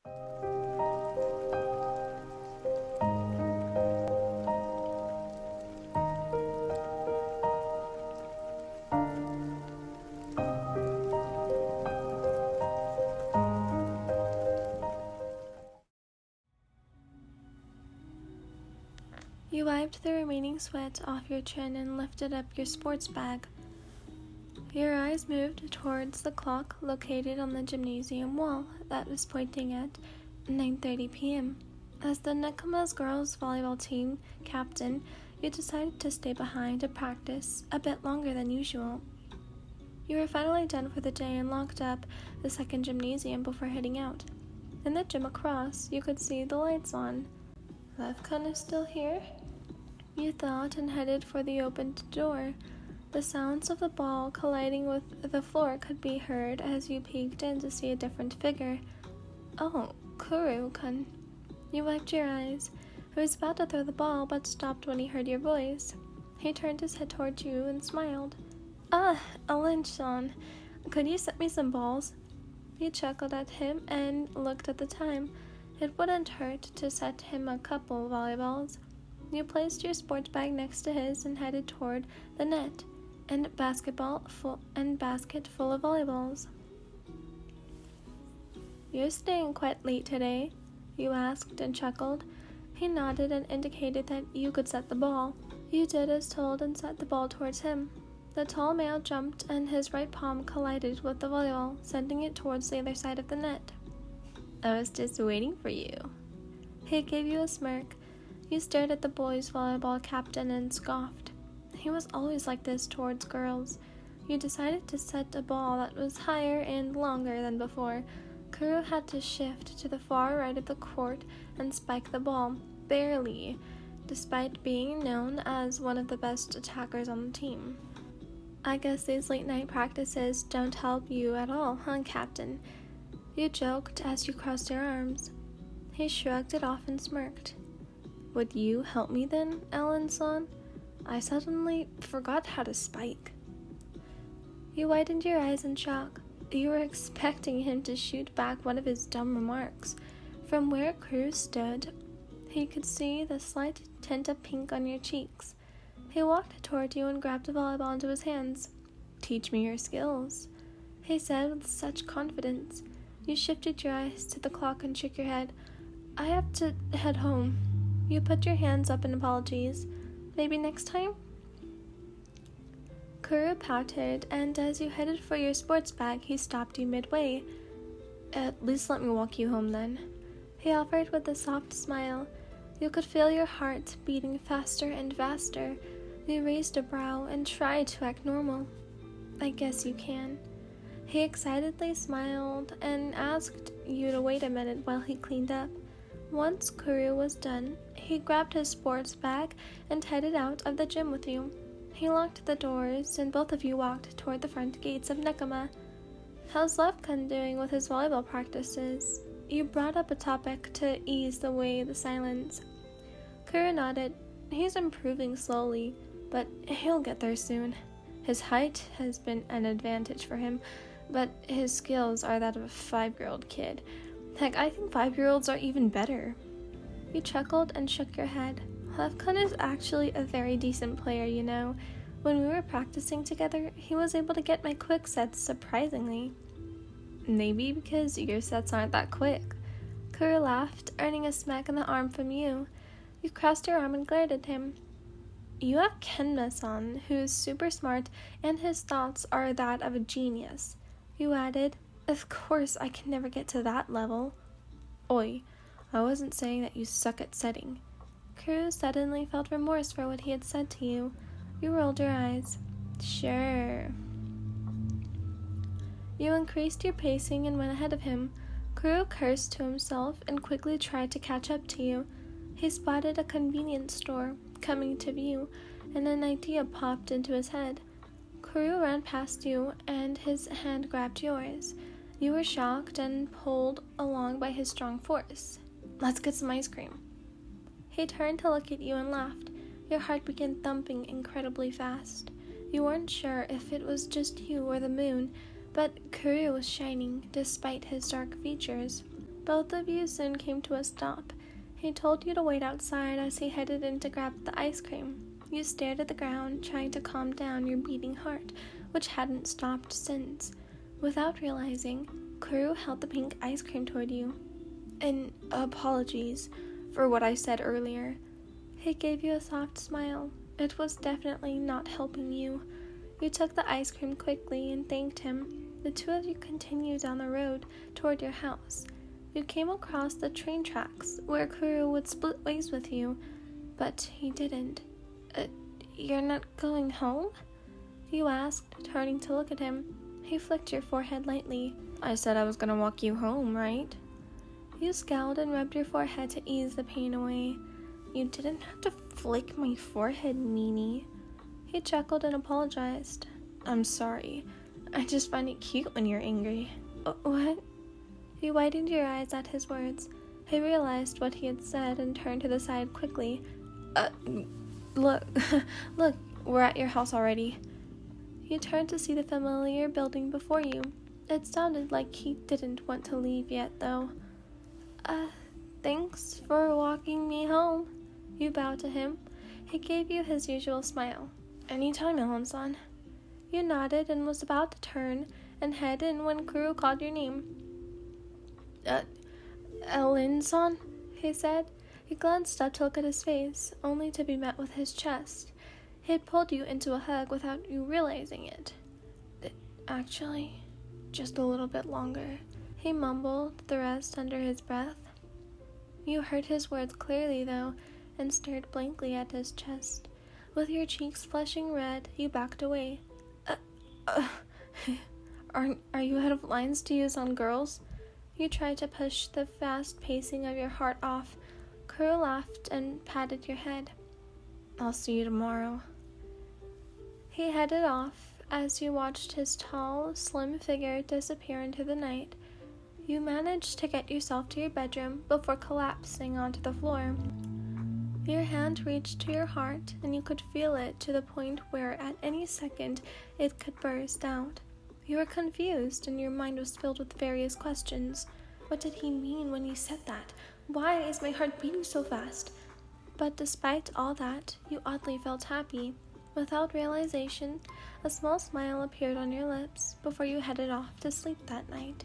You wiped the remaining sweat off your chin and lifted up your sports bag. Your eyes moved towards the clock located on the gymnasium wall that was pointing at 9:30 p.m. As the Nᴜᴍභᴇ girls volleyball team captain, you decided to stay behind to practice a bit longer than usual. You were finally done for the day and locked up the second gymnasium before heading out. In the gym across, you could see the lights on. Levkun is still here? You thought, and headed for the opened door. The sounds of the ball colliding with the floor could be heard as you peeked in to see a different figure. Oh, Kuroo-kun. You wiped your eyes. He was about to throw the ball, but stopped when he heard your voice. He turned his head toward you and smiled. Ah, Iḽiņš-san, could you set me some balls? You chuckled at him and looked at the time. It wouldn't hurt to set him a couple volleyballs. You placed your sports bag next to his and headed toward the net and basket full of volleyballs. You're staying quite late today? You asked and chuckled. He nodded and indicated that you could set the ball. You did as told and set the ball towards him. The tall male jumped and his right palm collided with the volleyball, sending it towards the other side of the net. I was just waiting for you. He gave you a smirk. You stared at the boys' volleyball captain and scoffed. He was always like this towards girls. You decided to set a ball that was higher and longer than before. Kuroo had to shift to the far right of the court and spike the ball, barely, despite being known as one of the best attackers on the team. I guess these late-night practices don't help you at all, huh, Captain? You joked as you crossed your arms. He shrugged it off and smirked. Would you help me then, Iḽiņš-san? I suddenly forgot how to spike. You widened your eyes in shock. You were expecting him to shoot back one of his dumb remarks. From where Kuroo stood, he could see the slight tint of pink on your cheeks. He walked toward you and grabbed a volleyball into his hands. Teach me your skills, he said with such confidence. You shifted your eyes to the clock and shook your head. I have to head home. You put your hands up in apologies. Maybe next time? Kuroo pouted, and as you headed for your sports bag, he stopped you midway. At least let me walk you home then, he offered with a soft smile. You could feel your heart beating faster and faster. You raised a brow and tried to act normal. I guess you can. He excitedly smiled and asked you to wait a minute while he cleaned up. Once Kuroo was done, he grabbed his sports bag and headed out of the gym with you. He locked the doors and both of you walked toward the front gates of Nᴜᴍභᴇ. How's Levkun doing with his volleyball practices? You brought up a topic to ease away the silence. Kuroo nodded. He's improving slowly, but he'll get there soon. His height has been an advantage for him, but his skills are that of a 5-year-old kid. Heck, I think 5-year-olds are even better. You chuckled and shook your head. Levkun is actually a very decent player, you know. When we were practicing together, he was able to get my quick sets surprisingly. Maybe because your sets aren't that quick. Kuroo laughed, earning a smack in the arm from you. You crossed your arm and glared at him. You have Kenma-san, who's super smart, and his thoughts are that of a genius. You added, of course I can never get to that level. Oi, I wasn't saying that you suck at setting. Kuroo suddenly felt remorse for what he had said to you. You rolled your eyes. Sure. You increased your pacing and went ahead of him. Kuroo cursed to himself and quickly tried to catch up to you. He spotted a convenience store coming to view, and an idea popped into his head. Kuroo ran past you, and his hand grabbed yours. You were shocked and pulled along by his strong force. Let's get some ice cream. He turned to look at you and laughed. Your heart began thumping incredibly fast. You weren't sure if it was just you or the moon, but Kuroo was shining despite his dark features. Both of you soon came to a stop. He told you to wait outside as he headed in to grab the ice cream. You stared at the ground, trying to calm down your beating heart, which hadn't stopped since. Without realizing, Kuroo held the pink ice cream toward you. And apologies for what I said earlier. He gave you a soft smile. It was definitely not helping you. You took the ice cream quickly and thanked him. The two of you continued down the road toward your house. You came across the train tracks where Kuroo would split ways with you, but he didn't. You're not going home? You asked, turning to look at him. He flicked your forehead lightly. I said I was gonna walk you home, right? You scowled and rubbed your forehead to ease the pain away. You didn't have to flick my forehead, meanie. He chuckled and apologized. I'm sorry. I just find it cute when you're angry. What? You widened your eyes at his words. He realized what he had said and turned to the side quickly. Look, we're at your house already. You turned to see the familiar building before you. It sounded like he didn't want to leave yet, though. Thanks for walking me home. You bowed to him. He gave you his usual smile. Anytime, Ellen-san. You nodded and was about to turn and head in when Kuroo called your name. Ellen-san, he said. You glanced up to look at his face, only to be met with his chest. He had pulled you into a hug without you realizing it. Actually, just a little bit longer. He mumbled the rest under his breath. You heard his words clearly, though, and stared blankly at his chest. With your cheeks flushing red, you backed away. Are you out of lines to use on girls? You tried to push the fast pacing of your heart off. Kuroo laughed and patted your head. I'll see you tomorrow. He headed off as you watched his tall, slim figure disappear into the night. You managed to get yourself to your bedroom before collapsing onto the floor. Your hand reached to your heart, and you could feel it to the point where at any second it could burst out. You were confused, and your mind was filled with various questions. What did he mean when he said that? Why is my heart beating so fast? But despite all that, you oddly felt happy. Without realization, a small smile appeared on your lips before you headed off to sleep that night.